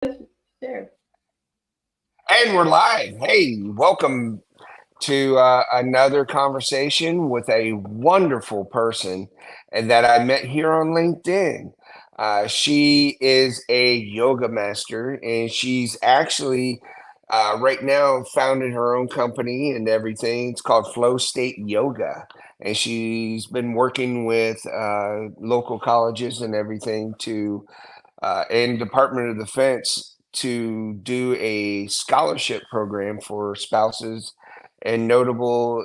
Sure. And we're live. Hey, welcome to another conversation with a wonderful person and that I met here on LinkedIn. She is a yoga master, and she's actually right now founded her own company and everything. It's called Flow State Yoga, and she's been working with local colleges and everything to and Department of Defense to do a scholarship program for spouses and notable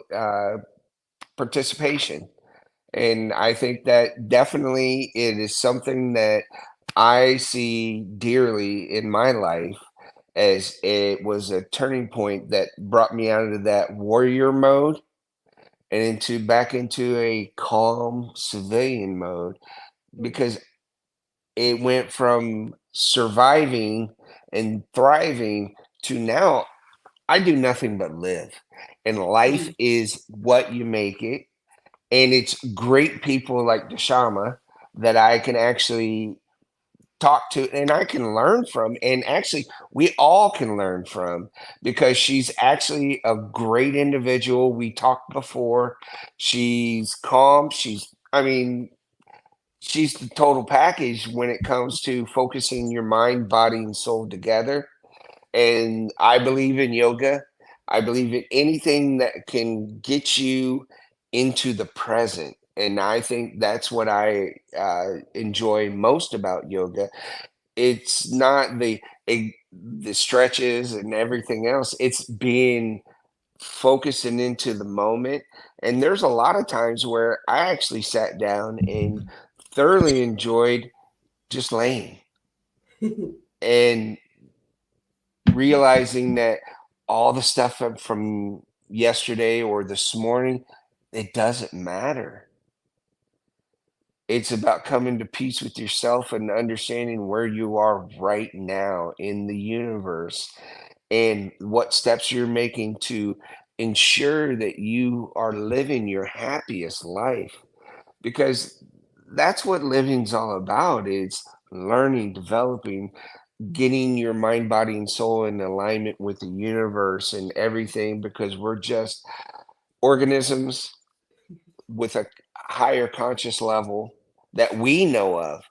participation. And I think that definitely it is something that I see dearly in my life as it was a turning point that brought me out of that warrior mode and into back into a calm civilian mode because it went from surviving and thriving to now I do nothing but live. And life Mhm. is what you make it. And it's great people like Dashama that I can actually talk to and I can learn from. And actually, we all can learn from because she's actually a great individual. We talked before. She's calm. I mean, she's the total package when it comes to focusing your mind, body, and soul together. And I believe in yoga. I believe in anything that can get you into the present. And I think that's what I enjoy most about yoga. It's not the stretches and everything else. It's being focusing into the moment. And there's a lot of times where I actually sat down and thoroughly enjoyed just laying and realizing that all the stuff from yesterday or this morning, it doesn't matter. It's about coming to peace with yourself and understanding where you are right now in the universe and what steps you're making to ensure that you are living your happiest life because that's what living's all about. It's learning, developing, getting your mind, body, and soul in alignment with the universe and everything because we're just organisms with a higher conscious level that we know of.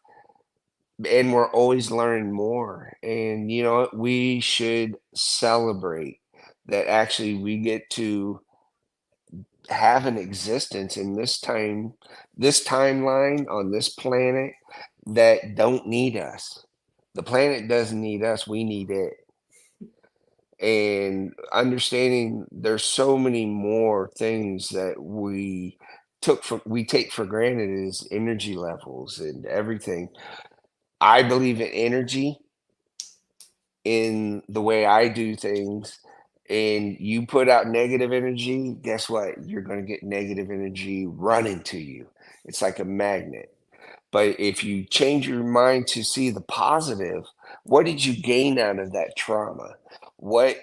And we're always learning more. And you know what? We should celebrate that actually we get to have an existence in this timeline on this planet that don't need us. The planet doesn't need us, we need it. And understanding there's so many more things that we take for granted is energy levels and everything. I believe in energy in the way I do things. And you put out negative energy, guess what? You're going to get negative energy running to you. It's like a magnet. But if you change your mind to see the positive, what did you gain out of that trauma? What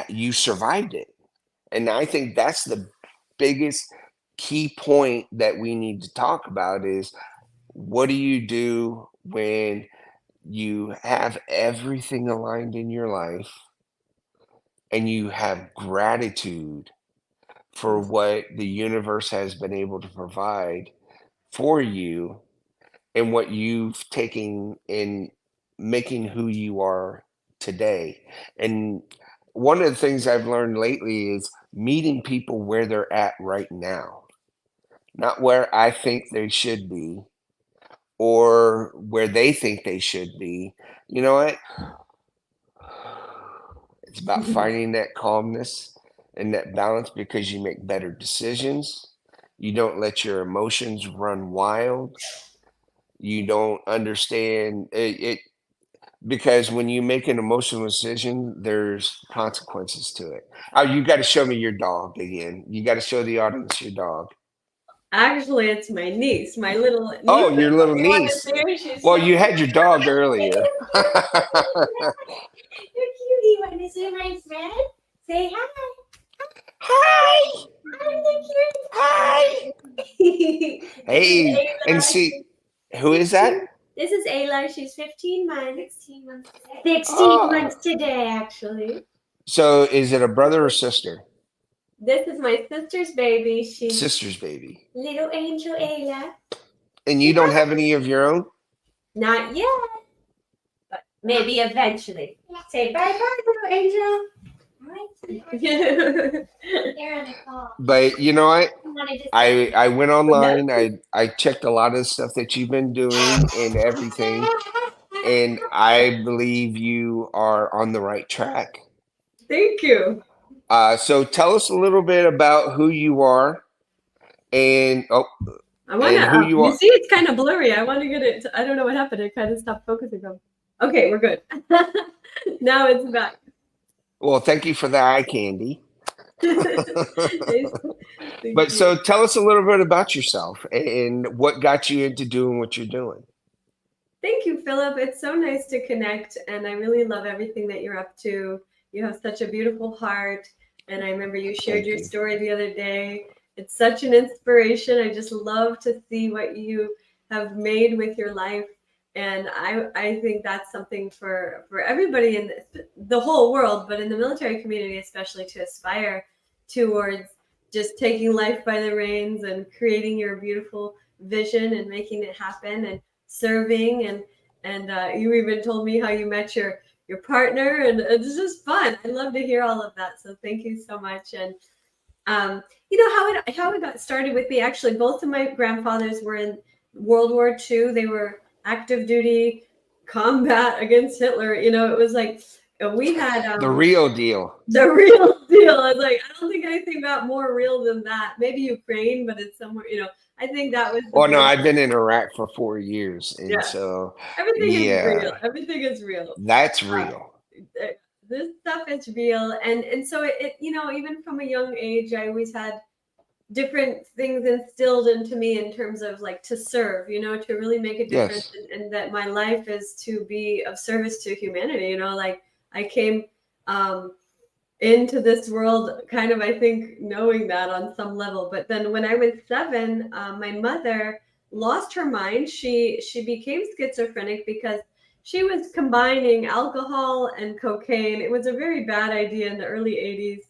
you survived it? And I think that's the biggest key point that we need to talk about is what do you do when you have everything aligned in your life and you have gratitude for what the universe has been able to provide for you and what you've taken in making who you are today. And one of the things I've learned lately is meeting people where they're at right now, not where I think they should be or where they think they should be. You know what? It's about finding that calmness and that balance because you make better decisions. You don't let your emotions run wild. You don't understand it because when you make an emotional decision, there's consequences to it. Oh, you got to show me your dog again. You got to show the audience your dog. Actually, it's my niece, my little Oh, niece. your little You want to niece. see her? She's Well, so you had your dog earlier. you're cute. You want to see my friend? Say hi. Hi, I'm the hi. cute. This is Hey, and Ayla. see, who She's is that? cute. This is Ayla. She's 15 months. 16 months today. 16 Oh, months today, actually. so is it a brother or sister? This is my sister's baby. She's Sister's baby. little angel Ayla. And you don't have any of your own? Not yet, but maybe eventually. Say bye-bye, little angel. They're on the call. But you know what? Wanted to I went online. say- I checked a lot of stuff that you've been doing and everything, and I believe you are on the right track. Thank you. So tell us a little bit about who you are and I want and who to. you You are. see, it's kind of blurry. I want to get it. I don't know what happened. It kind of stopped focusing on. Okay, we're good. Now it's back. Well, thank you for the eye candy. Thank But you. so tell us a little bit about yourself and what got you into doing what you're doing. Thank you, Philip. It's so nice to connect, and I really love everything that you're up to. You have such a beautiful heart, and I remember you shared Thank your you. story the other day. It's such an inspiration. I just love to see what you have made with your life, and I think that's something for everybody in the whole world, but in the military community especially, to aspire towards just taking life by the reins and creating your beautiful vision and making it happen and serving and you even told me how you met your partner, and it's just fun. I love to hear all of that, so thank you so much. And you know how it got started with me. Actually, both of my grandfathers were in World War II. They were active duty combat against Hitler. You know, it was like we had The real deal. the real deal. I was like, I don't think anything got more real than that. Maybe Ukraine, but it's somewhere. You know, I think that was the Well, no, big. I've been in Iraq for 4 years, and Yeah, so everything is real. yeah, Everything is real. that's Uh, real. this stuff is real, and so it you know, even from a young age, I always had different things instilled into me in terms of like to serve, you know, to really make a difference, Yes. and that my life is to be of service to humanity. You know, like I came um, into this world kind of, I think, knowing that on some level. But then when I was 7, my mother lost her mind. She became schizophrenic because she was combining alcohol and cocaine. It was a very bad idea in the early 80s.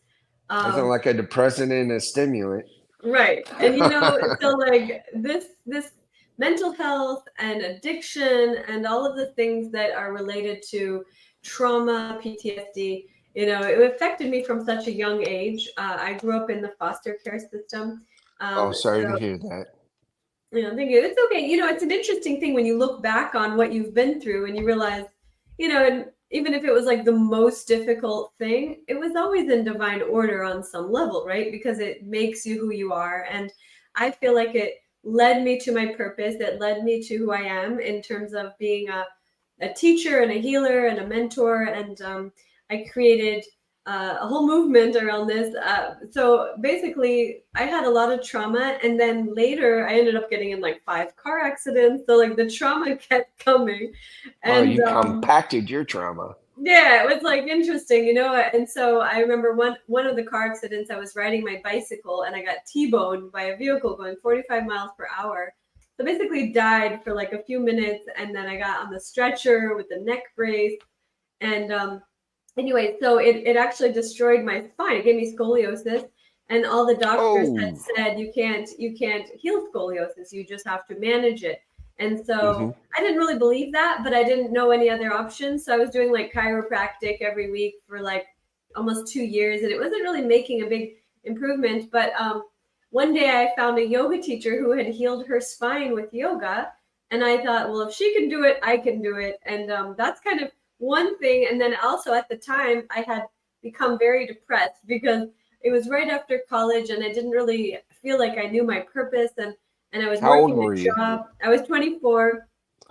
Nothing Um, like a depressant and a stimulant. Right. And you know, so like this mental health and addiction and all of the things that are related to trauma, PTSD, you know, it affected me from such a young age. I grew up in the foster care system. Oh, sorry to So hear that. you know, thank you. It's okay. You know, it's an interesting thing when you look back on what you've been through and you realize, you know, and even if it was like the most difficult thing, it was always in divine order on some level, right? Because it makes you who you are. And I feel like it led me to my purpose. It led me to who I am in terms of being a teacher and a healer and a mentor. And I created a whole movement around this. So basically, I had a lot of trauma, and then later I ended up getting in like 5 car accidents. So like the trauma kept coming, Oh, and you compacted your trauma. yeah, it was like interesting, you know. And so I remember one of the car accidents. I was riding my bicycle, and I got T-boned by a vehicle going 45 miles per hour. So basically, died for like a few minutes, and then I got on the stretcher with the neck brace, and anyway, so it actually destroyed my spine. It gave me scoliosis, and all the doctors had Oh. said you can't heal scoliosis. You just have to manage it. And Hmm. so I didn't really believe that, but I didn't know any other options. So I was doing like chiropractic every week for like almost 2 years, and it wasn't really making a big improvement. But one day I found a yoga teacher who had healed her spine with yoga, and I thought, well, if she can do it, I can do it. And that's kind of one thing. And then also at the time, I had become very depressed because it was right after college, and I didn't really feel like I knew my purpose, and I was How old working were you? a job. I was 24,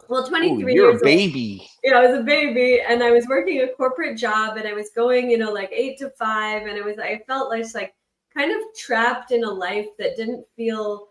well, Oh, 23 you're years a old. baby. Yeah, I was a baby, and I was working a corporate job, and I was going, you know, like 8 to 5, and I felt like kind of trapped in a life that didn't feel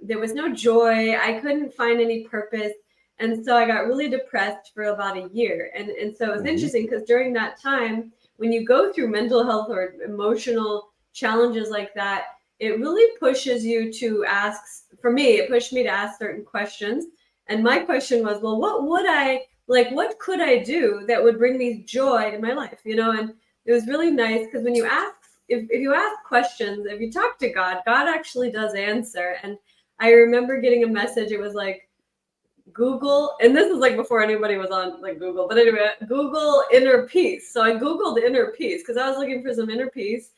there was no joy. I couldn't find any purpose. And so I got really depressed for about a year. And so it was Hmm. interesting because during that time, when you go through mental health or emotional challenges like that, it really pushes you to ask, for me, it pushed me to ask certain questions. And my question was, well, what could I do that would bring me joy in my life? And it was really nice because when you ask, if you ask questions, if you talk to God, God actually does answer. And I remember getting a message. It was like, Google, and this is like before anybody was on like Google, but anyway, Google inner peace. So I Googled inner peace because I was looking for some inner peace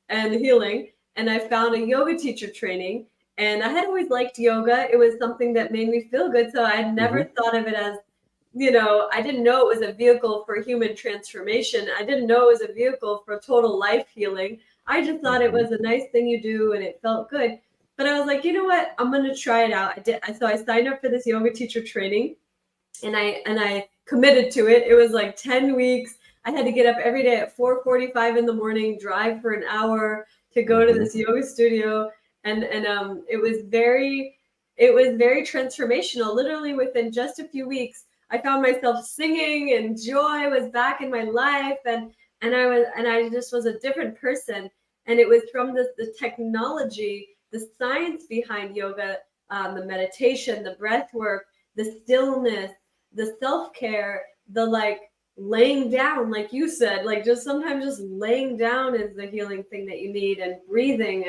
and healing, and I found a yoga teacher training. And I had always liked yoga. It was something that made me feel good. So I had never thought of it as, I didn't know it was a vehicle for human transformation. I didn't know it was a vehicle for total life healing. I just thought it was a nice thing you do and it felt good. But I was like, you know what? I'm going to try it out. So I signed up for this yoga teacher training, and I committed to it. It was like 10 weeks. I had to get up every day at 4:45 in the morning, drive for an hour to go to this yoga studio. And it was very transformational. Literally within just a few weeks, I found myself singing and joy was back in my life, and I just was a different person. And it was from the technology, the science behind yoga, the meditation, the breath work, the stillness, the self-care, the like laying down, like you said, like just sometimes just laying down is the healing thing that you need, and breathing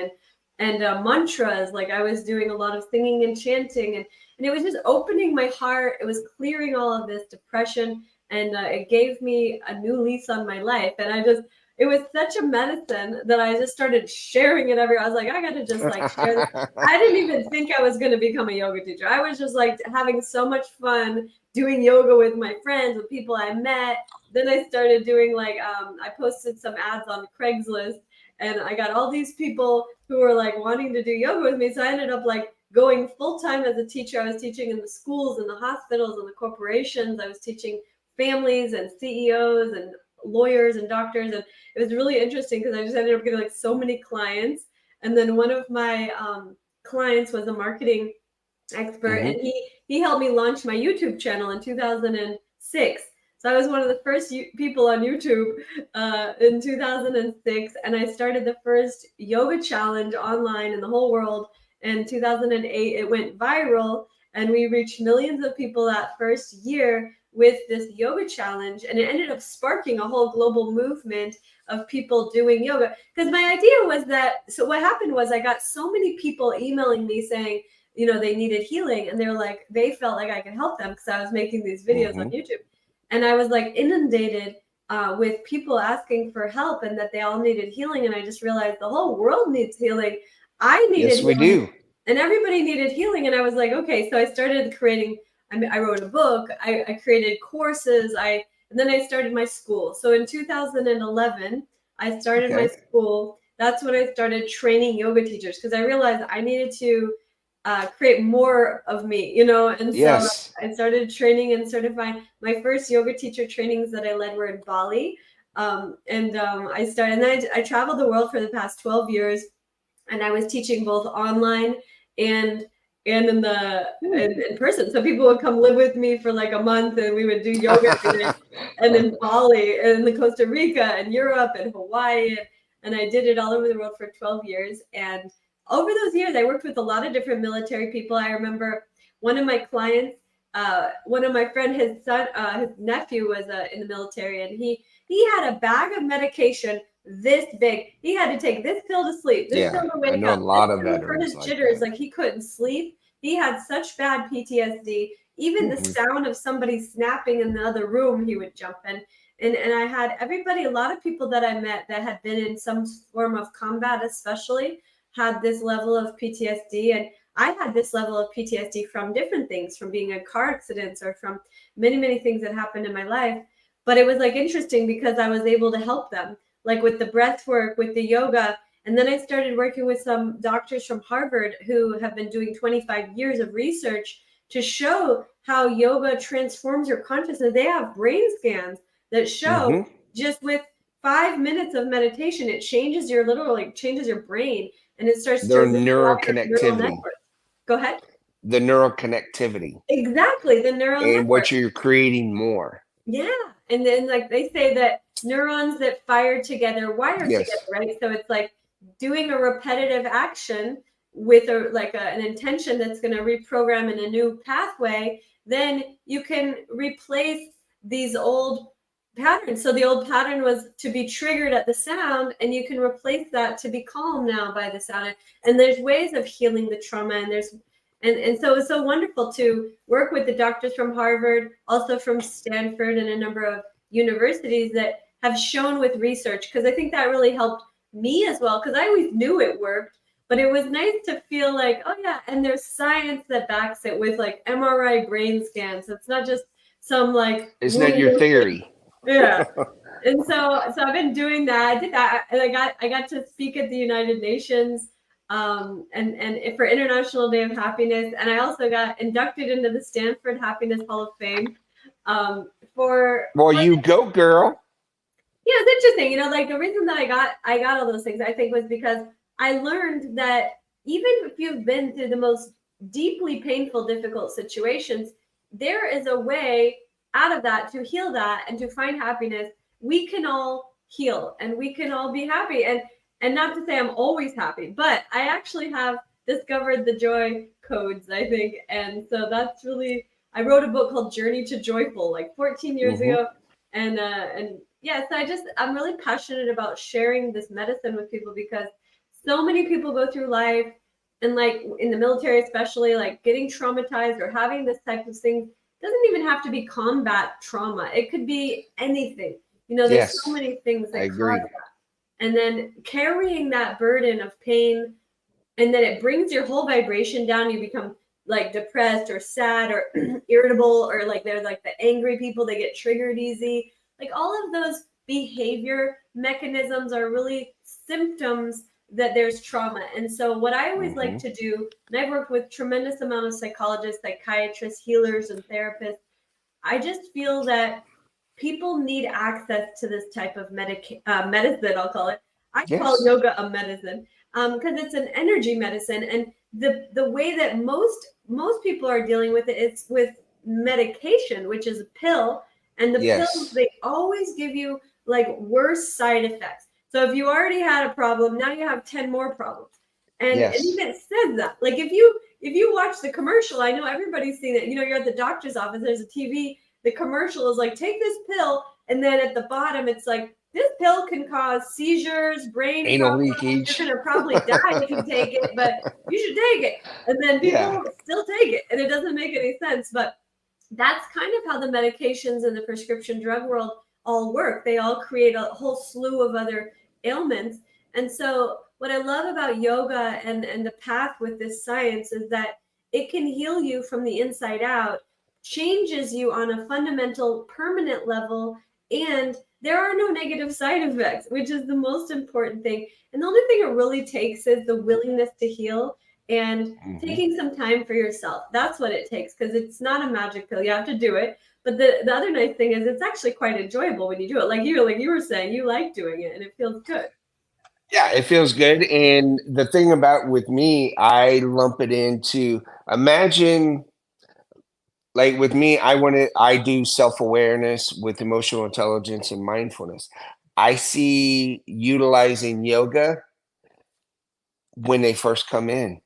and mantras. Like I was doing a lot of singing and chanting, and it was just opening my heart. It was clearing all of this depression, and it gave me a new lease on my life. And it was such a medicine that I just started sharing it everywhere. I was like, I got to just like share this. I didn't even think I was going to become a yoga teacher. I was just like having so much fun doing yoga with my friends, with people I met. Then I started doing like, I posted some ads on Craigslist, and I got all these people who were like wanting to do yoga with me. So I ended up like going full time as a teacher. I was teaching in the schools and the hospitals and the corporations. I was teaching families and CEOs and lawyers and doctors. And it was really interesting because I just ended up getting like so many clients. And then one of my clients was a marketing expert, and he helped me launch my YouTube channel in 2006. So I was one of the first people on YouTube in 2006, and I started the first yoga challenge online in the whole world in 2008. It went viral, and we reached millions of people that first year with this yoga challenge, and it ended up sparking a whole global movement of people doing yoga. Because my idea was that, so what happened was I got so many people emailing me saying, they needed healing, and they felt like I could help them because I was making these videos on YouTube. And I was like inundated with people asking for help and that they all needed healing. And I just realized the whole world needs healing. I needed healing. We do. And everybody needed healing. And I was like, okay, so I started creating, I wrote a book, I created courses, and then I started my school. So in 2011, I started my school. That's when I started training yoga teachers because I realized I needed to create more of me, and so I started training and certifying. My first yoga teacher trainings that I led were in Bali. I traveled the world for the past 12 years, and I was teaching both online and in person. So people would come live with me for like a month, and we would do yoga and in Bali and in Costa Rica and Europe and Hawaii. And I did it all over the world for 12 years. And over those years, I worked with a lot of different military people. I remember one of my clients, one of my friends, his nephew was in the military, and he had a bag of medication this big. He had to take this pill to sleep, this pill to wake up. I know a lot of veterans for his jitters, like he couldn't sleep. He had such bad PTSD. Even the sound of somebody snapping in the other room, he would jump in. And I had everybody, a lot of people that I met that had been in some form of combat, especially, had this level of PTSD. And I had this level of PTSD from different things, from being in car accidents or from many, many things that happened in my life. But it was like interesting because I was able to help them, like with the breath work, with the yoga. And then I started working with some doctors from Harvard who have been doing 25 years of research to show how yoga transforms your consciousness. They have brain scans that show just with 5 minutes of meditation, it changes your changes your brain, and it starts to neuroconnectivity. Neural Go ahead. The neuroconnectivity. Exactly, the neural and network. What you're creating more. Yeah, and then like they say that neurons that fire together wire together, right? So it's like doing a repetitive action with an intention that's going to reprogram in a new pathway. then you can replace these old patterns. So the old pattern was to be triggered at the sound, and you can replace that to be calm now by the sound. And there's ways of healing the trauma, and so it's so wonderful to work with the doctors from Harvard, also from Stanford, and a number of universities that have shown with research, because I think that really helped me as well, because I always knew it worked, but it was nice to feel like, oh yeah, and there's science that backs it with like MRI brain scans. It's not just some like It's not your woo-woo thing. theory. Yeah. And so I've been doing that. I did that, and I got to speak at the United Nations, and for International Day of Happiness, and I also got inducted into the Stanford Happiness Hall of Fame, Well, for you go, girl. yeah, it's interesting. Like the reason that I got all those things, I think, was because I learned that even if you've been through the most deeply painful, difficult situations, there is a way out of that to heal that and to find happiness. We can all heal and we can all be happy. And not to say I'm always happy, but I actually have discovered the joy codes, I think. And so that's really I wrote a book called Journey to Joyful like 14 years Hmm. ago, and yeah, so I'm really passionate about sharing this medicine with people, because so many people go through life, and like in the military especially, like getting traumatized or having this type of thing. Doesn't even have to be combat trauma, it could be anything. There's so Yes, many things I that cause agree. that, and then carrying that burden of pain, and then it brings your whole vibration down. You become like depressed or sad or irritable, or like there's like the angry people, they get triggered easy. Like all of those behavior mechanisms are really symptoms that there's trauma. And so what I always like Hmm. to do, and I've worked with tremendous amount of psychologists, psychiatrists, healers, and therapists, I just feel that people need access to this type of medicine, I'll call it. I call Yes. yoga a medicine, because it's an energy medicine, and the way that most people are dealing with it, it's with medication, which is a pill, and the pills, Yes. they always give you like worse side effects. So if you already had a problem, now you have 10 more problems, and Yes. even it says that, like if you watch the commercial, I know everybody's seen it. You're at the doctor's office, there's a TV, the commercial is like, take this pill, and then at the bottom it's like, this pill can cause seizures, brain Anal problems, you're leakage. going to probably die if you take it, but you should take it. And then Yeah. people still take it, and it doesn't make any sense. But that's kind of how the medications in the prescription drug world all work. They all create a whole slew of other ailments. And so what I love about yoga and the path with this science is that it can heal you from the inside out, changes you on a fundamental permanent level, and there are no negative side effects, which is the most important thing. And the only thing it really takes is the willingness to heal, and Hmm. taking some time for yourself. That's what it takes, because it's not a magic pill. You have to do it. But the other nice thing is it's actually quite enjoyable when you do it. Like you were saying, you like doing it and it feels good. Yeah, it feels good. And the thing about with me, I lump it into imagine like with me, I do self-awareness with emotional intelligence and mindfulness. I see utilizing yoga when they first come in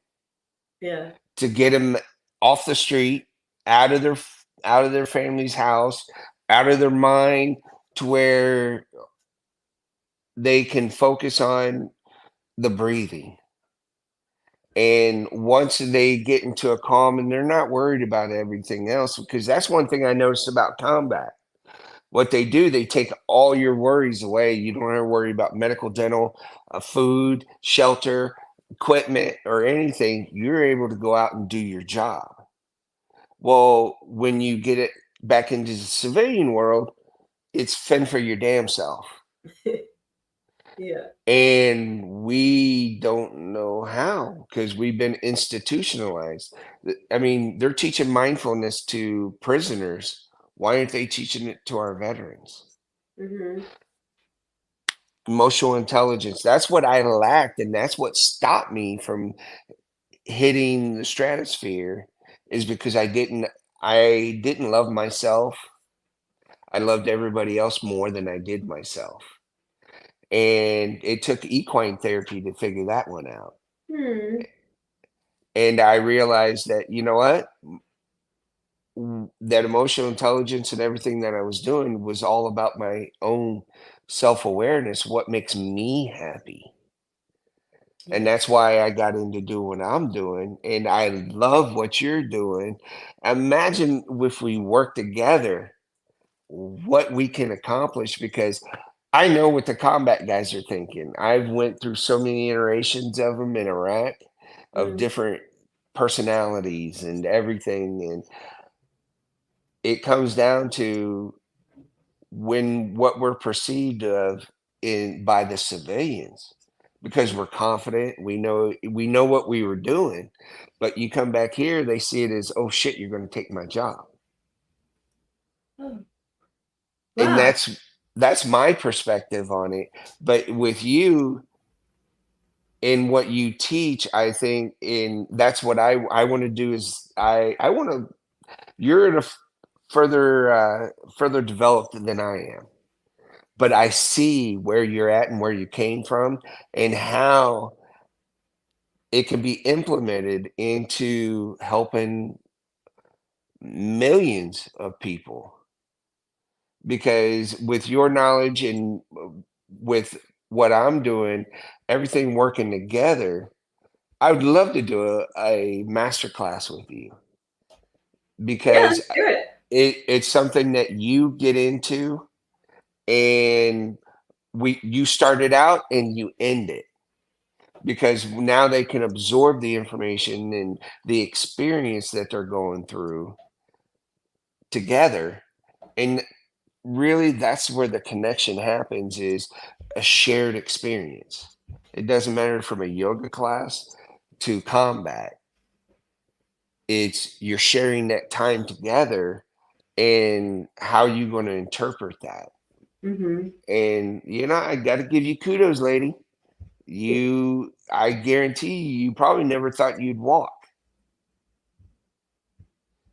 Yeah. to get them off the street, out of their family's house, out of their mind, to where they can focus on the breathing. And once they get into a calm and they're not worried about everything else, because that's one thing I noticed about combat. What they do, they take all your worries away. You don't have to worry about medical, dental, food, shelter, equipment, or anything. You're able to go out and do your job. Well, when you get it back into the civilian world, it's fend for your damn self. Yeah. And we don't know how because we've been institutionalized. I mean, they're teaching mindfulness to prisoners. Why aren't they teaching it to our veterans? Hmm. Emotional intelligence. That's what I lacked, and that's what stopped me from hitting the stratosphere is because I didn't love myself. I loved everybody else more than I did myself. And it took equine therapy to figure that one out. Hmm. And I realized that, you know what? that emotional intelligence and everything that I was doing was all about my own self-awareness, what makes me happy. And Yeah. that's why I got into doing what I'm doing, and I love what you're doing. Imagine if we work together, what we can accomplish, because I know what the combat guys are thinking. I've went through so many iterations of them in Iraq, of Mm. different personalities and everything, and it comes down to when what we're perceived of in by the civilians, because we're confident, we know what we were doing, but you come back here, they see it as, oh shit, you're going to take my job. Oh, And wow. that's my perspective on it. But with you, in what you teach, I think, in that's what I want to do, is I want to, you're at a further developed than I am, but I see where you're at and where you came from, and how it can be implemented into helping millions of people. Because with your knowledge and with what I'm doing, everything working together, I would love to do a master class with you, Yeah, because let's do it. it's something that you get into, and you start it out and you end it, because now they can absorb the information and the experience that they're going through together. And really, that's where the connection happens, is a shared experience. It doesn't matter from a yoga class to combat. It's you're sharing that time together, and how you going to interpret that. Hmm. And I got to give you kudos, lady. I guarantee you probably never thought you'd walk,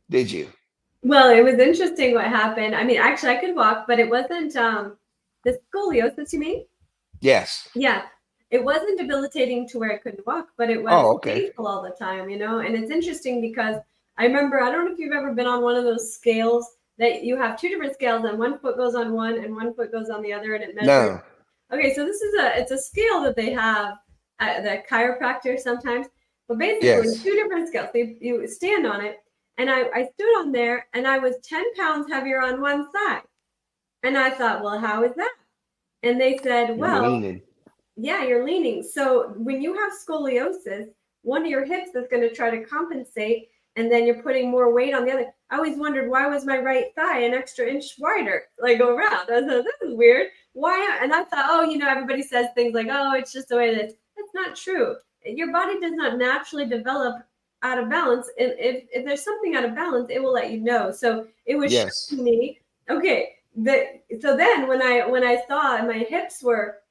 did you? Well, it was interesting what happened. I mean, actually, I could walk, but it wasn't the scoliosis, you mean? Yes. Yeah, it wasn't debilitating to where I couldn't walk, but it was Oh, okay. painful all the time, you know? And it's interesting because I remember, I don't know if you've ever been on one of those scales that you have two different scales and one foot goes on one and one foot goes on the other and it measures. No. Okay, so it's a scale that they have at the chiropractor sometimes, but basically Yes. two different scales. You stand on it, and I stood on there and I was 10 pounds heavier on one side. And I thought, well, how is that? And they said, You're well, leaning. yeah, you're leaning. So when you have scoliosis, one of your hips is going to try to compensate, and then you're putting more weight on the other. I always wondered, why was my right thigh an extra inch wider, like around. I thought, this is weird. Why? And I thought, oh, everybody says things like, oh, it's just the way that. That's not true. Your body does not naturally develop out of balance, and if there's something out of balance, it will let you know. So it was Yes. showing me, okay. So then when I saw my hips were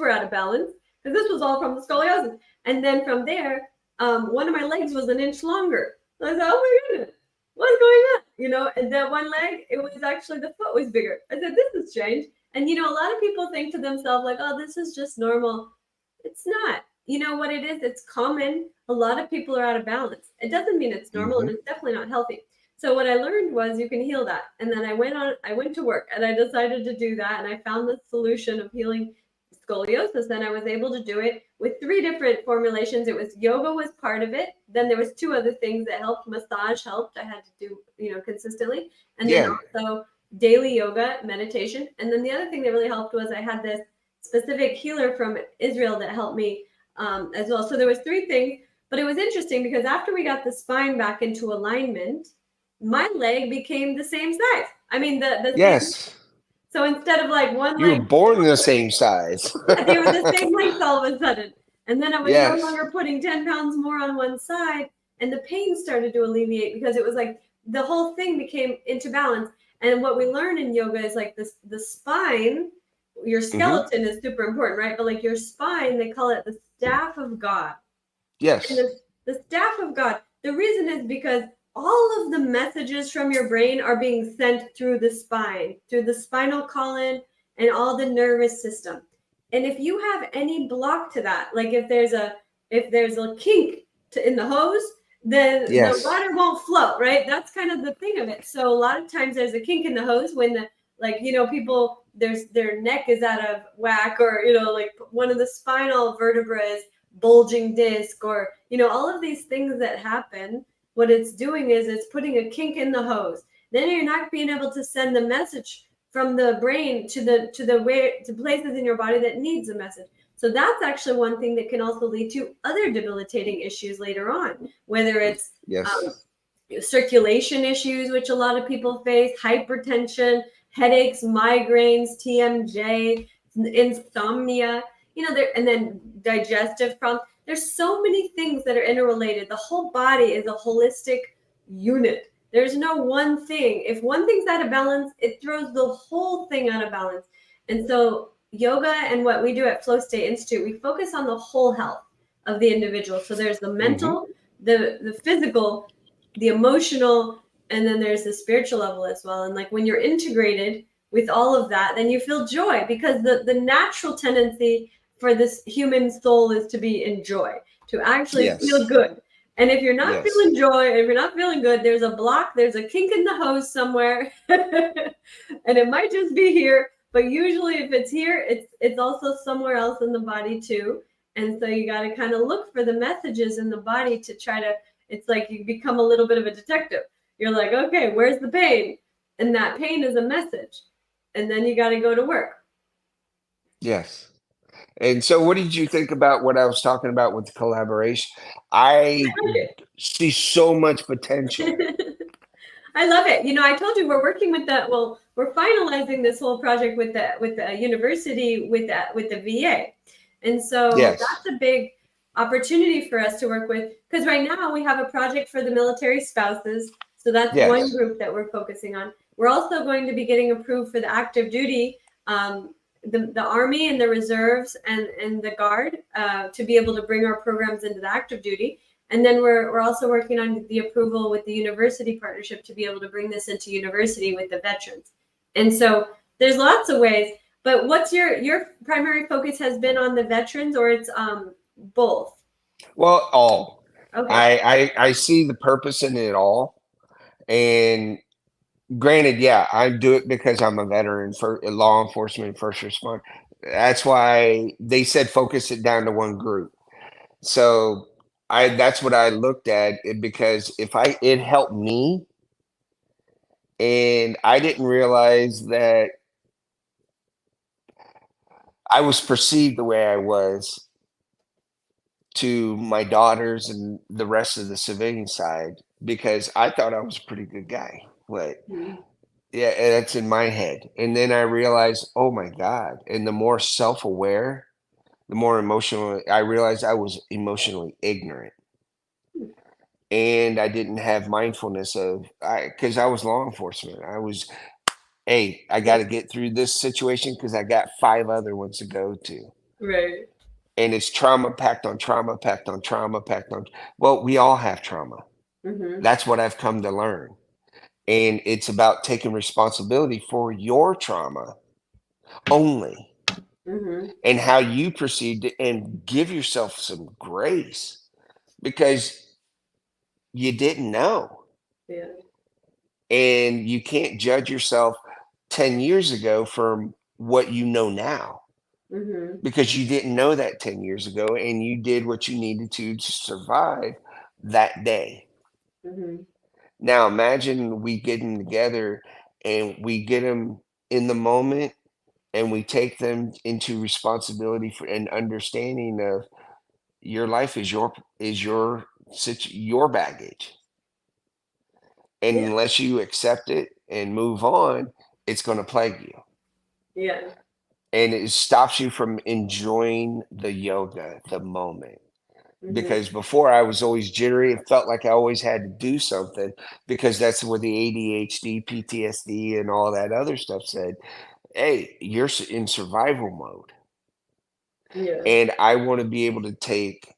out of balance, because this was all from the scoliosis. And then from there, one of my legs was an inch longer. So I said, oh my goodness, what's going on? And that one leg, it was actually the foot was bigger. I said, this is strange. And a lot of people think to themselves, like, oh, this is just normal. It's not. You know what it is? It's common. A lot of people are out of balance. It doesn't mean it's normal, and Hmm. it's definitely not healthy. So what I learned was you can heal that. And then I went to work and I decided to do that, and I found the solution of healing scoliosis, and I was able to do it with three different formulations. It was yoga was part of it. Then there was two other things that helped. Massage helped. I had to do, consistently. And then Yeah. also daily yoga, meditation. And then the other thing that really helped was I had this specific healer from Israel that helped me as well. So there was three things, but it was interesting because after we got the spine back into alignment, my leg became the same size. I mean, the same. Yes. So instead of like one You were leg, born the same size. yeah, they were the same length all of a sudden. And then I was no Yes. longer putting 10 pounds more on one side, and the pain started to alleviate because it was like the whole thing became into balance. And what we learn in yoga is like this the spine, your Hmm. skeleton is super important, right? But like your spine, they call it the staff of God. And Yes. the staff of God, the reason is because all of the messages from your brain are being sent through the spine, through the spinal column and all the nervous system. And if you have any block to that, like if there's a kink in the hose, then the Yes. water won't flow, right? That's kind of the thing of it. So a lot of times there's a kink in the hose when the, like, people, their neck is out of whack, or like one of the spinal vertebrae, bulging disc, or all of these things that happen. What it's doing is it's putting a kink in the hose. Then you're not being able to send the message from the brain to the way to places in your body that needs a message. So that's actually one thing that can also lead to other debilitating issues later on, whether it's um, Yes. circulation issues, which a lot of people face, hypertension, headaches, migraines, TMJ, insomnia, and then digestive problems. There's so many things that are interrelated. The whole body is a holistic unit. There's no one thing. If one thing's out of balance, it throws the whole thing out of balance. And so yoga and what we do at Flow State Institute, we focus on the whole health of the individual. So there's the Hmm. mental, the physical, the emotional, and then there's the spiritual level as well. And like when you're integrated with all of that, then you feel joy, because the natural tendency for this human soul is to be in joy, to actually feel Yes. good. And if you're not Yes. feeling joy, if you're not feeling good, there's a block, there's a kink in the hose somewhere. And it might just be here, but usually if it's here, it's also somewhere else in the body too. And so you got to kind of look for the messages in the body to try to, it's like you become a little bit of a detective. You're like, okay, where's the pain? And that pain is a message. And then you got to go to work. Yes. And so, what did you think about what I was talking about with the collaboration? I see so much potential. I love it. I told you we're working with the, well, we're finalizing this whole project with the university, with the VA. And so Yes. that's a big opportunity for us to work with, because right now we have a project for the military spouses. So that's one Yes. group that we're focusing on. We're also going to be getting approved for the active duty, the Army and the reserves and the Guard, to be able to bring our programs into the active duty. And then we're also working on the approval with the university partnership to be able to bring this into university with the veterans. And so there's lots of ways. But what's your primary focus has been on the veterans, or it's both? Well, all. Okay. I see the purpose in it all. And granted, yeah, I do it because I'm a veteran for law enforcement, first responder. That's why they said focus it down to one group. So that's what I looked at it, because if it helped me, and I didn't realize that I was perceived the way I was to my daughters and the rest of the civilian side, because I thought I was a pretty good guy. But Mm-hmm. yeah, and that's in my head. And then I realized, oh my God. And the more self-aware, the more emotional, I realized I was emotionally ignorant. And I didn't have mindfulness of, because I was law enforcement. I was, hey, I got Yeah. to get through this situation because I got 5 other ones to go to. Right. And it's trauma packed on trauma packed on trauma packed on. Well, we all have trauma. Mm-hmm. That's what I've come to learn. And it's about taking responsibility for your trauma only, Mm-hmm. and how you perceived it, and give yourself some grace, because you didn't know. Yeah. And you can't judge yourself 10 years ago from what you know now, Mm-hmm. because you didn't know that 10 years ago, and you did what you needed to survive that day. Mm-hmm. Now imagine we get them together, and we get them in the moment, and we take them into responsibility for and understanding of your life is your baggage. And Yeah. unless you accept it and move on, it's going to plague you. Yeah. And it stops you from enjoying the yoga, the moment. Mm-hmm. Because before, I was always jittery and felt like I always had to do something, because that's where the ADHD, PTSD, and all that other stuff said, hey, you're in survival mode. Yeah. And I want to be able to take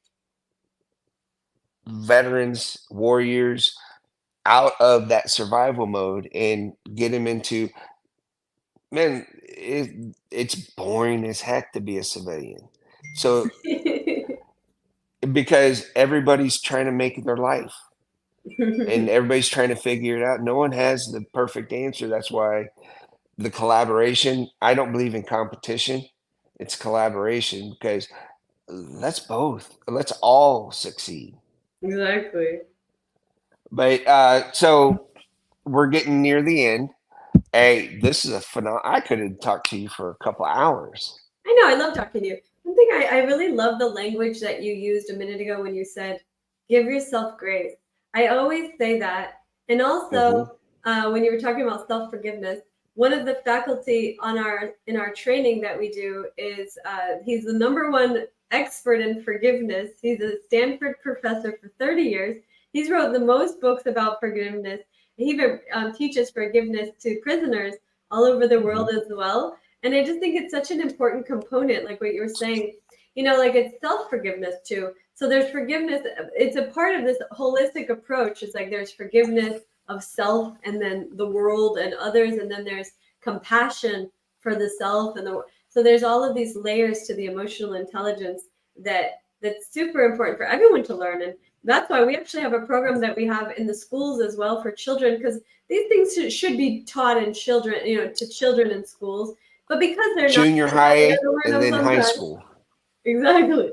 veterans, warriors out of that survival mode and get them into, man, it's boring as heck to be a civilian. So, because everybody's trying to make their life. and everybody's trying to figure it out. No one has the perfect answer. That's why the collaboration, I don't believe in competition. It's collaboration because let's all succeed. Exactly. But so we're getting near the end. Hey, this is a phenomenal. I could have talked to you for a couple hours. I know, I love talking to you. One thing I really love the language that you used a minute ago when you said, give yourself grace. I always say that. And Hmm. also, when you were talking about self-forgiveness, one of the faculty on in our training that we do is he's the number one expert in forgiveness. He's a Stanford professor for 30 years. He's wrote the most books about forgiveness. He even teaches forgiveness to prisoners all over the Hmm. world as well. And I just think it's such an important component, like what you were saying, like it's self forgiveness too. So there's forgiveness, it's a part of this holistic approach. It's like there's forgiveness of self and then the world and others, and then there's compassion for the self and the so there's all of these layers to the emotional intelligence that's super important for everyone to learn. And that's why we actually have a program that we have in the schools as well for children, because these things should be taught in children, to children in schools, but because they're not, Junior they high gotta learn and them then high sometimes. school. Exactly.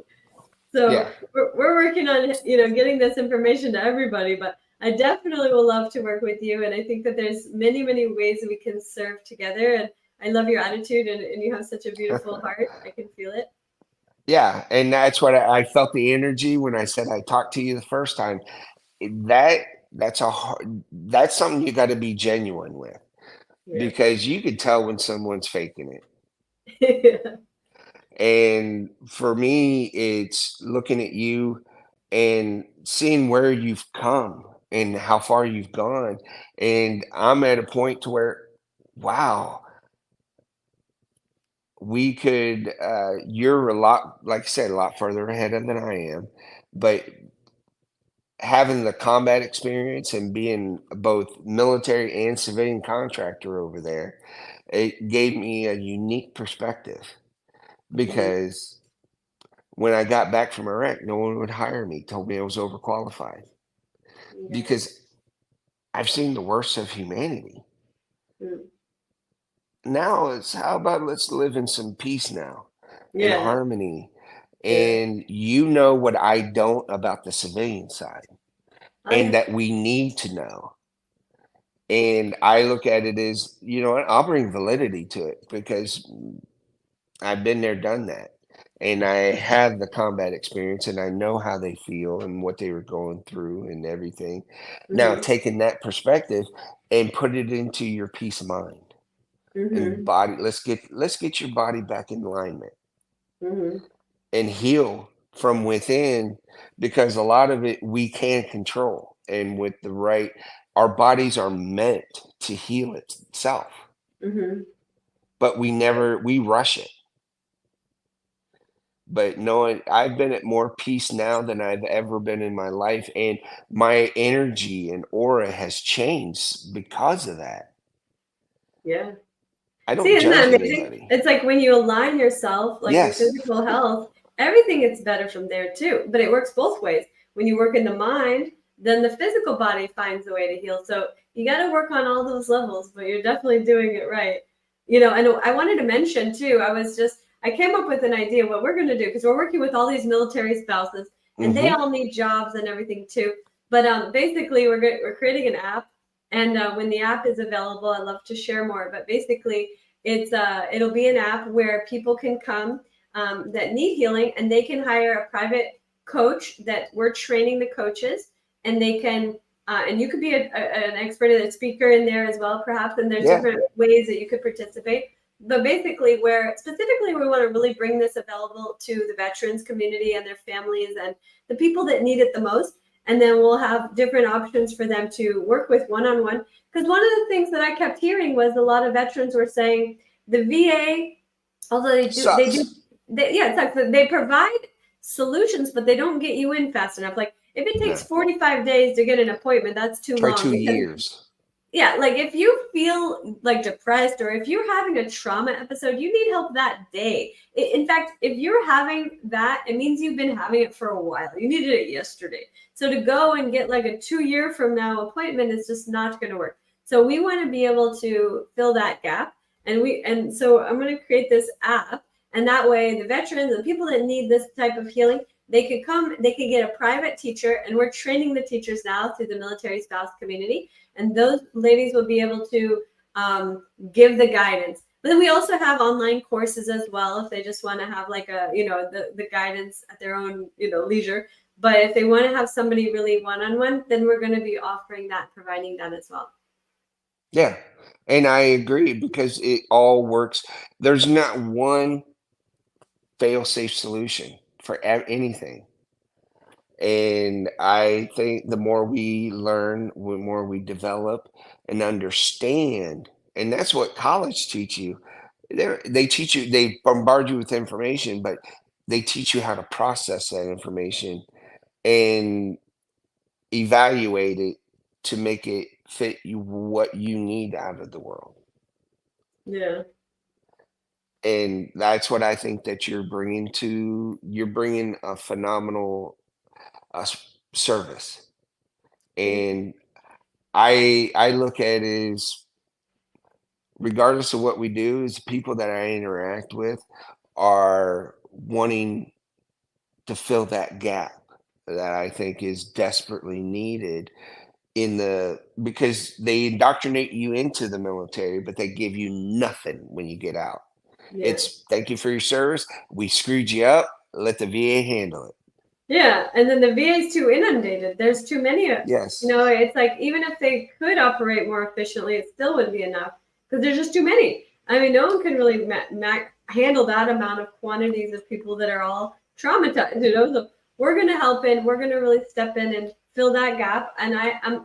So Yeah. we're working on, getting this information to everybody, but I definitely will love to work with you. And I think that there's many, many ways that we can serve together. And I love your attitude, and you have such a beautiful heart. I can feel it. Yeah. And that's what I felt the energy when I said I talked to you the first time. That that's something you got to be genuine with Yeah. because you could tell when someone's faking it. Yeah. And for me, it's looking at you and seeing where you've come and how far you've gone. And I'm at a point to where, wow, we could, you're a lot, like I said, a lot further ahead than I am. But having the combat experience and being both military and civilian contractor over there, it gave me a unique perspective Hmm. because when I got back from Iraq, no one would hire me, told me I was overqualified Yeah. because I've seen the worst of humanity. Mm. Now it's how about let's live in some peace now and Yeah. harmony. Yeah. And you know what I don't about the civilian side Oh and yeah. that we need to know. And I look at it as, you know what, I'll bring validity to it because I've been there, done that. And I have the combat experience and I know how they feel and what they were going through and everything. Now, Hmm. taking that perspective and put it into your peace of mind and Hmm. body, let's get your body back in alignment Hmm. and heal from within because a lot of it we can control. And with the right, our bodies are meant to heal itself, Hmm. but we rush it. But knowing I've been at more peace now than I've ever been in my life, and my energy and aura has changed because of that. Yeah. I See, don't isn't that judge amazing? anybody. It's like when you align yourself, like your Yes. physical health, everything gets better from there too. But it works both ways. When you work in the mind, then the physical body finds a way to heal. So you got to work on all those levels, but you're definitely doing it right. And I wanted to mention too, I came up with an idea what we're going to do because we're working with all these military spouses and they Hmm. all need jobs and everything too. But basically, we're creating an app. And when the app is available, I'd love to share more. But basically, it'll be an app where people can come that need healing, and they can hire a private coach that we're training the coaches, and they can and you could be an expert and a speaker in there as well, perhaps. And there's Yeah. different ways that you could participate. But basically, where specifically we want to really bring this available to the veterans community and their families and the people that need it the most. And then we'll have different options for them to work with one on one, because one of the things that I kept hearing was a lot of veterans were saying the VA, although Sucks. yeah, it's like they provide solutions, but they don't get you in fast enough. Like if it takes No. 45 days to get an appointment, that's too Try long two because years. yeah, like if you feel like depressed or if you're having a trauma episode, you need help that day. In fact, if you're having that, it means you've been having it for a while. You needed it yesterday. So to go and get like a 2 year from now appointment is just not going to work. So we want to be able to fill that gap. And so I'm going to create this app. And that way the veterans and people that need this type of healing, they could come, they could get a private teacher. And we're training the teachers now through the military spouse community, and those ladies will be able to give the guidance. But then we also have online courses as well if they just want to have like a, the guidance at their own, leisure. But if they want to have somebody really one-on-one, then we're going to be offering that, providing that as well. Yeah. And I agree because it all works. There's not one fail-safe solution for anything. And I think the more we learn, the more we develop and understand, and that's what college teach you. They teach you, they bombard you with information, but they teach you how to process that information and evaluate it to make it fit you what you need out of the world. Yeah. And that's what I think that you're bringing a phenomenal service. Thank you. And I look at it as regardless of what we do, is the people that I interact with are wanting to fill that gap that I think is desperately needed in the because they indoctrinate you into the military, but they give you nothing when you get out. Yeah. It's thank you for your service. We screwed you up. Let the VA handle it. Yeah, and then the VA is too inundated. There's too many. Yes. It's like even if they could operate more efficiently, it still wouldn't be enough because there's just too many. I mean, no one can really handle that amount of quantities of people that are all traumatized. So we're going to help in. We're going to really step in and fill that gap. And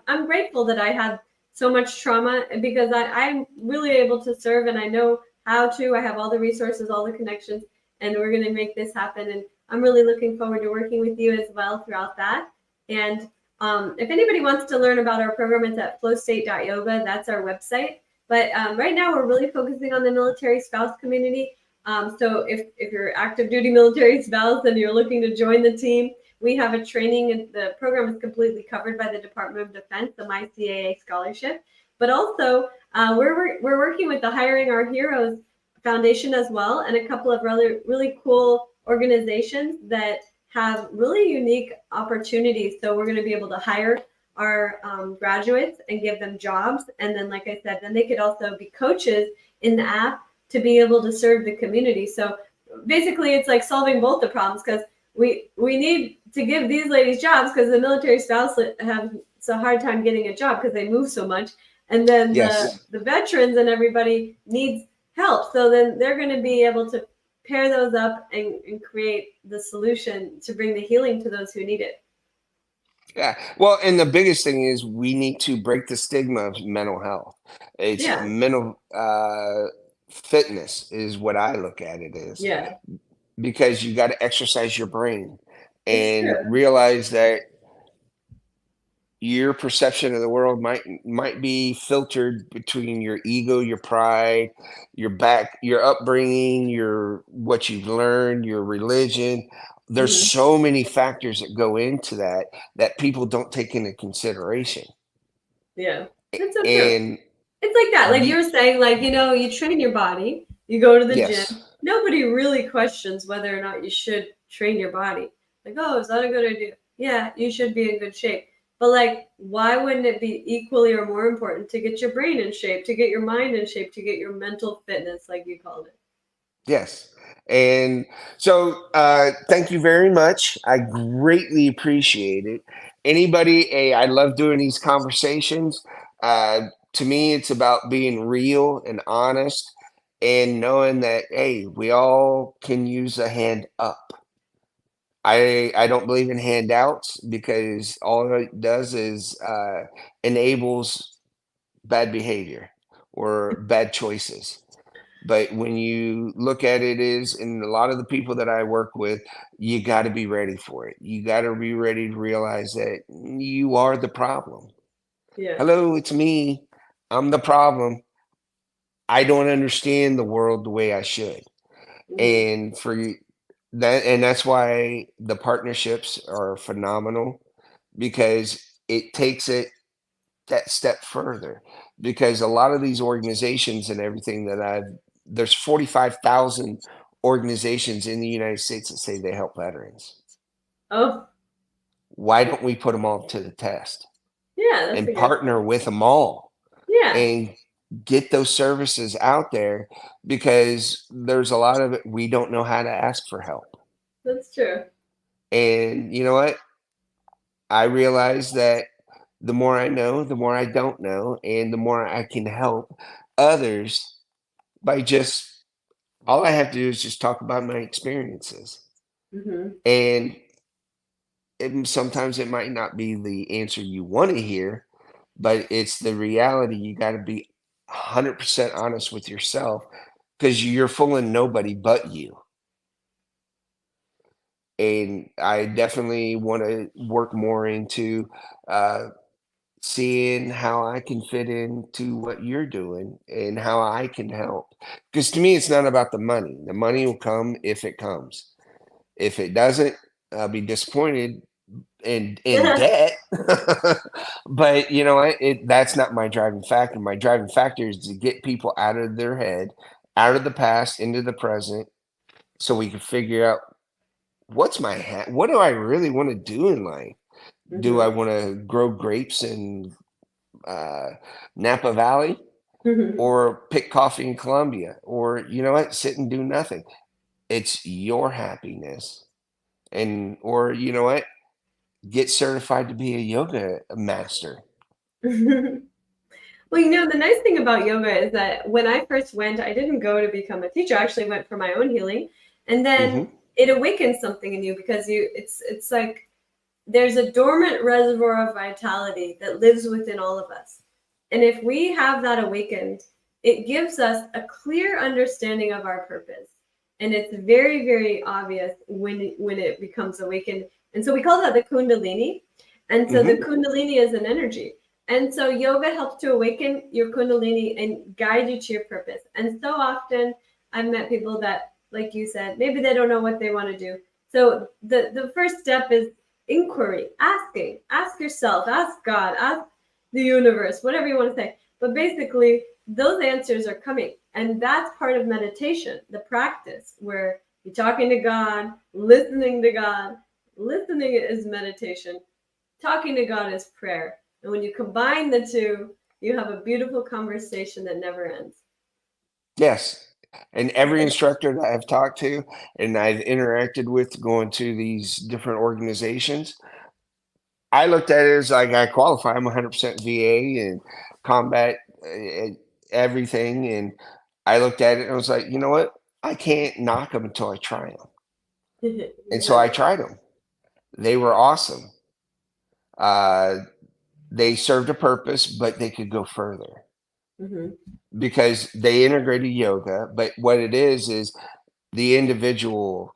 I'm grateful that I had so much trauma because I'm really able to serve and I know how to. I have all the resources, all the connections, and we're going to make this happen. And I'm really looking forward to working with you as well throughout that. And if anybody wants to learn about our program, it's at flowstate.yoga. That's our website. But right now, we're really focusing on the military spouse community. So if you're active duty military spouse and you're looking to join the team, we have a training, and the program is completely covered by the Department of Defense, the MyCAA scholarship. But also, we're working with the Hiring Our Heroes Foundation as well, and a couple of really cool organizations that have really unique opportunities. So we're going to be able to hire our graduates and give them jobs. And then, like I said, then they could also be coaches in the app to be able to serve the community. So basically, it's like solving both the problems because we need to give these ladies jobs because the military spouse have a hard time getting a job because they move so much. And then Yes. the veterans and everybody needs help. So then they're going to be able to pair those up and create the solution to bring the healing to those who need it. Yeah. Well, and the biggest thing is we need to break the stigma of mental health. It's Yeah. mental fitness is what I look at it as Yeah. because you got to exercise your brain It's and true. realize that your perception of the world might be filtered between your ego, your pride, your upbringing, your what you've learned, your religion. There's Hmm. so many factors that go into that people don't take into consideration. Yeah. That's so true. And It's like that. Like you you were saying, like, you train your body, you go to the gym. yes. Nobody really questions whether or not you should train your body. Like, oh, is that a good idea? Yeah, you should be in good shape. But like, why wouldn't it be equally or more important to get your brain in shape, to get your mind in shape, to get your mental fitness, like you called it? Yes. And so thank you very much. I greatly appreciate it. Anybody, I love doing these conversations. To me, it's about being real and honest and knowing that, hey, we all can use a hand up. I don't believe in handouts because all it does is enables bad behavior or bad choices. But when you look at it is, and a lot of the people that I work with, you got to be ready for it. You got to be ready to realize that you are the problem. Yeah. Hello, it's me. I'm the problem. I don't understand the world the way I should. Mhm. And that's why the partnerships are phenomenal, because it takes it that step further. Because a lot of these organizations and everything there's 45,000 organizations in the United States that say they help veterans. Oh, Why don't we put them all to the test yeah, that's a and good partner point. with them all Yeah, and get those services out there? Because there's a lot of it we don't know how to ask for help. that's true. And you know what? I realize that the more I know, the more I don't know, and the more I can help others by just all I have to do is just talk about my experiences. Hmm. And sometimes it might not be the answer you want to hear, but it's the reality. You got to be 100% honest with yourself, because you're fooling nobody but you. And I definitely want to work more into uh, seeing how I can fit into what you're doing and how I can help. Because to me, it's not about the money. The money will come if it comes. If it doesn't, I'll be disappointed and in debt. But you know what? That's not my driving factor. My driving factor is to get people out of their head, out of the past, into the present, so we can figure out what do I really want to do in life? Do I Hmm. want to grow grapes in uh, Napa Valley, Hmm. or pick coffee in Colombia, or you know what, sit and do nothing? It's your happiness, and or you know what, get certified to be a yoga master. Well, the nice thing about yoga is that when I first went, I didn't go to become a teacher. I actually went for my own healing, and then Hmm. it awakens something in you because it's like there's a dormant reservoir of vitality that lives within all of us. And if we have that awakened, it gives us a clear understanding of our purpose. And it's very, very obvious when it becomes awakened. And so we call that the Kundalini. And so the Hmm. Kundalini is an energy. And so yoga helps to awaken your Kundalini and guide you to your purpose. And so often I've met people that, like you said, maybe they don't know what they want to do. So the first step is inquiry, asking. Ask yourself, ask God, ask the universe, whatever you want to say. But basically, those answers are coming. And that's part of meditation, the practice where you're talking to God, listening to God. Listening is meditation, talking to God is prayer. And when you combine the two, you have a beautiful conversation that never ends. Yes. And every instructor that I've talked to and I've interacted with going to these different organizations, I looked at it as like I qualify. I'm 100% VA and combat, everything. And I looked at it and I was like, you know what? I can't knock them until I try them. And so I Exactly. tried them. They were awesome. Uh, they served a purpose, but they could go further Hmm. because they integrated yoga. But what it is the individual,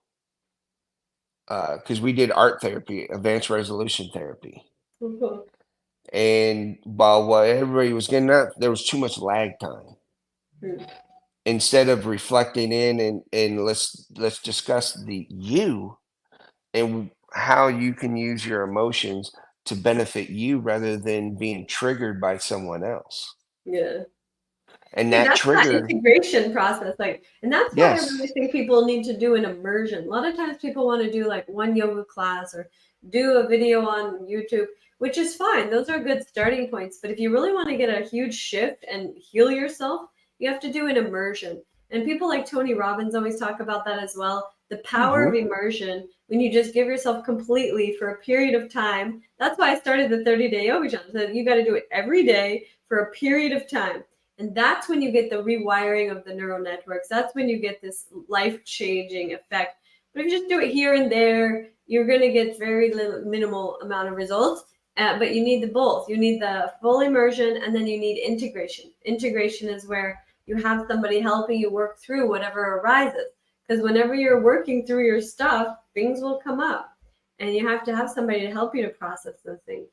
because we did art therapy, advanced resolution therapy. Cool. And while everybody was getting up, there was too much lag time. Hmm. Instead of reflecting in and let's discuss the you and how you can use your emotions to benefit you rather than being triggered by someone else. Yeah. And Yeah, that that's that trigger, integration process. Like, and that's why I really yes. think people need to do an immersion. A lot of times people want to do like one yoga class or do a video on YouTube, which is fine. Those are good starting points. But if you really want to get a huge shift and heal yourself, you have to do an immersion. And people like Tony Robbins always talk about that as well. The power Hmm. of immersion when you just give yourself completely for a period of time. That's why I started the 30-day yoga challenge. So you got to do it every day for a period of time, and that's when you get the rewiring of the neural networks. That's when you get this life changing effect. But if you just do it here and there, you're going to get very little, minimal amount of results. But you need the both. You need the full immersion and then you need integration. Integration is where you have somebody helping you work through whatever arises. Because whenever you're working through your stuff, things will come up. And you have to have somebody to help you to process those things.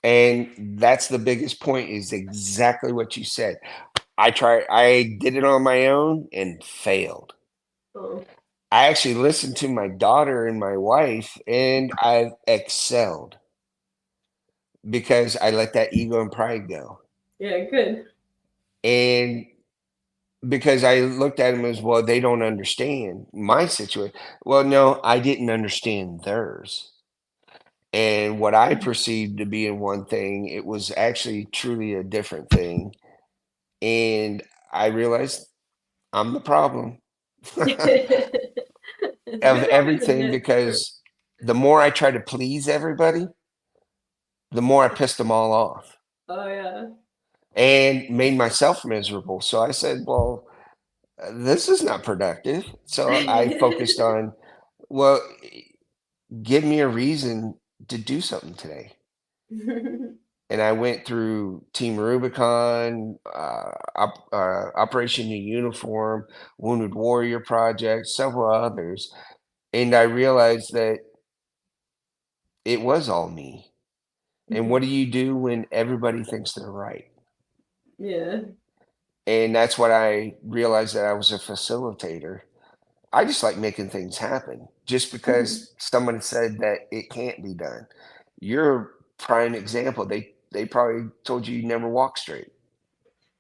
And that's the biggest point is exactly what you said. I did it on my own and failed. Oh. I actually listened to my daughter and my wife, and I've excelled because I let that ego and pride go. Yeah, good. And because I looked at them as, well, they don't understand my situation. Well, no, I didn't understand theirs. And what I perceived to be in one thing, it was actually truly a different thing. And I realized I'm the problem It's of good to always everything admit. because the more I try to please everybody, the more I pissed them all off Oh yeah. and made myself miserable. So I said, well, this is not productive. So I focused on, well, give me a reason to do something today. And I went through Team Rubicon, Operation New Uniform, Wounded Warrior Project, several others. And I realized that it was all me. And what do you do when everybody thinks they're right? Yeah. And that's what I realized that I was a facilitator. I just like making things happen just because someone said that it can't be done. You're a prime example. They probably told you never walk straight.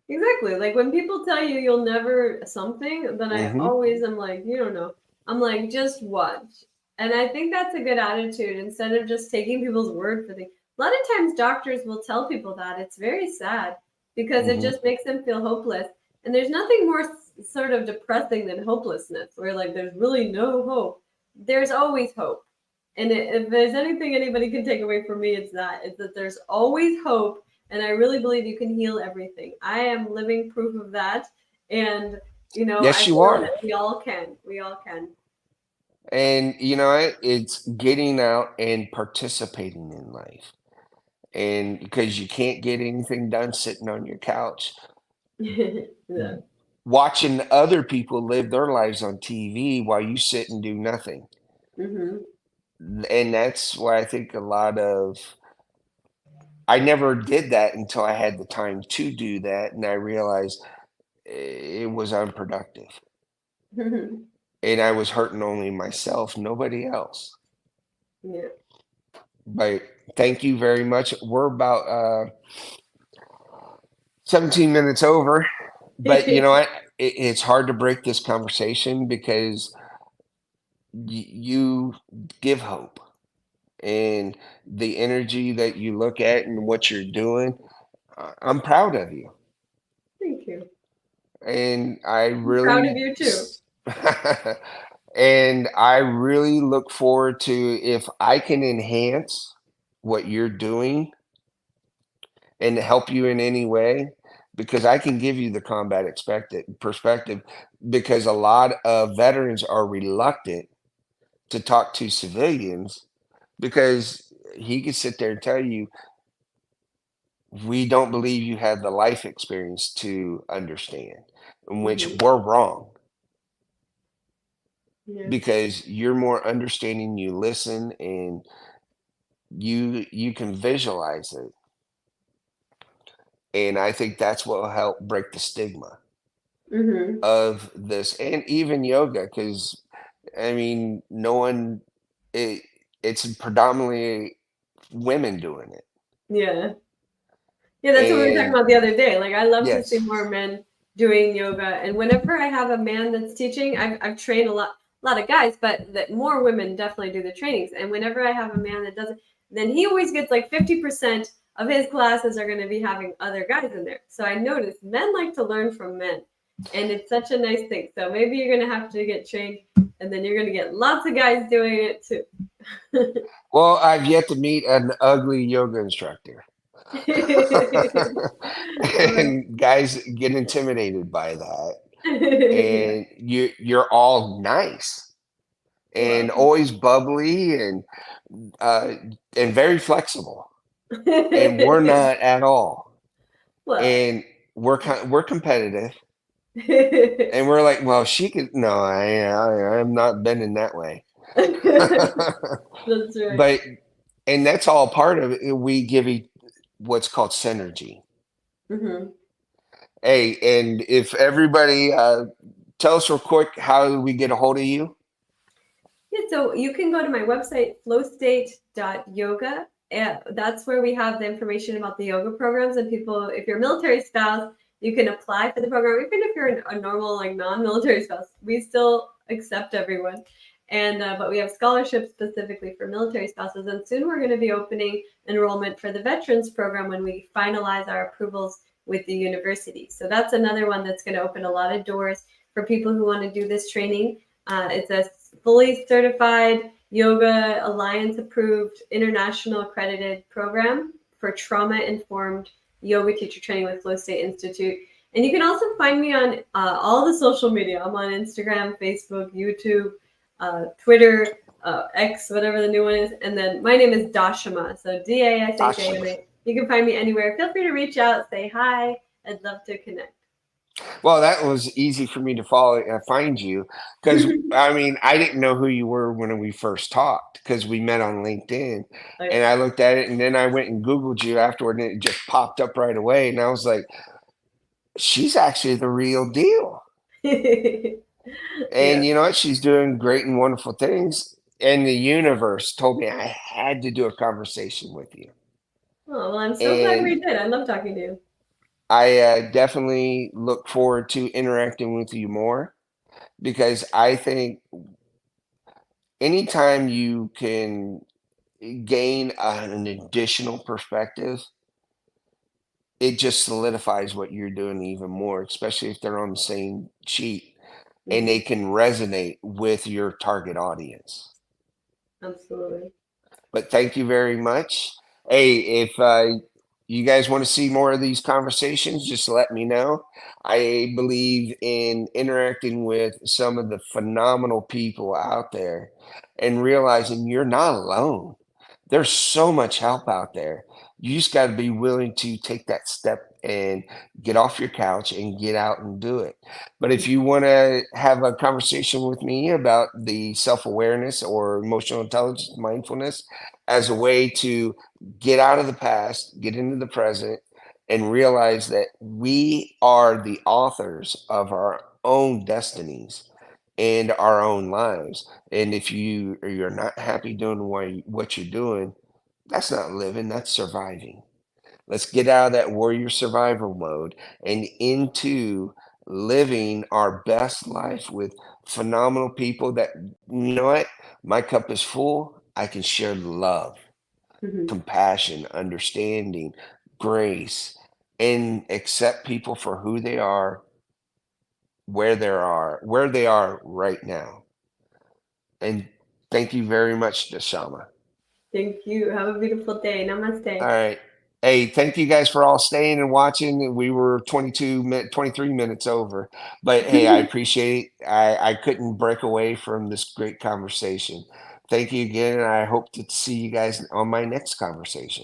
Exactly. Like when people tell you you'll never something, then I Hmm. always am like, you don't know. I'm like, just watch. And I think that's a good attitude instead of just taking people's word for things. A lot of times doctors will tell people that. It's very sad because it Hmm. just makes them feel hopeless. And there's nothing more sort of depressing than hopelessness, where like there's really no hope. There's always hope. And if there's anything anybody can take away from me, it's that. It's that there's always hope, and I really believe you can heal everything. I am living proof of that, and I Yes, you feel are. that we all can. We all can. And you know what? It's getting out and participating in life. And because you can't get anything done sitting on your couch, Yeah. watching other people live their lives on TV while you sit and do nothing. Hmm. And that's why I think a lot of I never did that until I had the time to do that, and I realized it was unproductive. And I was hurting only myself, nobody else. Yeah. But thank you very much. We're about 17 minutes over, but you know what? It's hard to break this conversation because you give hope and the energy that you look at and what you're doing. I'm proud of you. Thank you. And I I'm proud of really you too. and I really look forward to if I can enhance what you're doing and help you in any way because I can give you the combat expected perspective because a lot of veterans are reluctant to talk to civilians because he could sit there and tell you we don't believe you have the life experience to understand, in which Hmm. we're wrong Yeah. because you're more understanding, you listen, and you can visualize it. And I think that's what will help break the stigma Hmm. of this and even yoga, because I mean, no one it, it's predominantly women doing it. Yeah. Yeah, that's what we were talking And about the other day. Like, I love to see yes. more men doing yoga, and whenever I have a man that's teaching, I've trained a lot of guys, but that more women definitely do the trainings. And whenever I have a man that does it, then he always gets like 50% of his classes are going to be having other guys in there. So I noticed men like to learn from men, and it's such a nice thing. So maybe you're going to have to get trained, and then you're going to get lots of guys doing it too. Well, I've yet to meet an ugly yoga instructor. Well, And guys get intimidated by that. yeah. And you're all nice and Well. always bubbly uh and very flexible. And we're not at all. Well. And we're competitive. And we're like, well, she could no, I'm not bending that way. That's right. But and that's all part of it. We give what's called synergy. Hmm. Hey, and if everybody, tell us real quick how we get a hold of you. Yeah, so you can go to my website, flowstate.yoga. And that's where we have the information about the yoga programs. And people, if you're a military spouse, you can apply for the program. Even if you're a normal, like non-military spouse, we still accept everyone. And but we have scholarships specifically for military spouses. And soon we're going to be opening enrollment for the veterans program when we finalize our approvals with the university. So that's another one that's going to open a lot of doors for people who want to do this training. It's a fully certified Yoga Alliance approved international accredited program for trauma informed yoga teacher training with Flow State Institute. And you can also find me on all the social media. I'm on Instagram, Facebook, YouTube, Twitter, X, whatever the new one is. And then my name is Dashama. So Awesome. Dashama. You can find me anywhere. Feel free to reach out, say hi. I'd love to connect. Well, that was easy for me to follow find you because I mean I didn't know who you were when we first talked because we met on LinkedIn, and I looked at it and then I went and Googled you afterward and it just popped up right away and I was like, she's actually the real deal. And Yeah. you know what? She's doing great and wonderful things. And the universe told me I had to do a conversation with you. Oh, well, I'm so glad And we did. I love talking to you. I definitely look forward to interacting with you more because I think anytime you can gain an additional perspective, it just solidifies what you're doing even more, especially if they're on the same sheet and they Hmm. can resonate with your target audience. Absolutely. But thank you very much. Hey, if you guys want to see more of these conversations, just let me know. I believe in interacting with some of the phenomenal people out there and realizing you're not alone. There's so much help out there. You just got to be willing to take that step and get off your couch and get out and do it. But if you want to have a conversation with me about the self awareness or emotional intelligence, mindfulness, as a way to get out of the past, get into the present, and realize that we are the authors of our own destinies and our own lives. And if you're not happy doing what you're doing, that's not living, that's surviving. Let's get out of that warrior survival mode and into living our best life with phenomenal people that, you know what? My cup is full. I can share love, Hmm. compassion, understanding, grace, and accept people for who they are, where they are right now. And thank you very much, Dashama. Thank you. Have a beautiful day. All Namaste. right. Hey, thank you guys for all staying and watching. We were 23 minutes over. But hey, I appreciate I couldn't break away from this great conversation. Thank you again, and I hope to see you guys on my next conversation.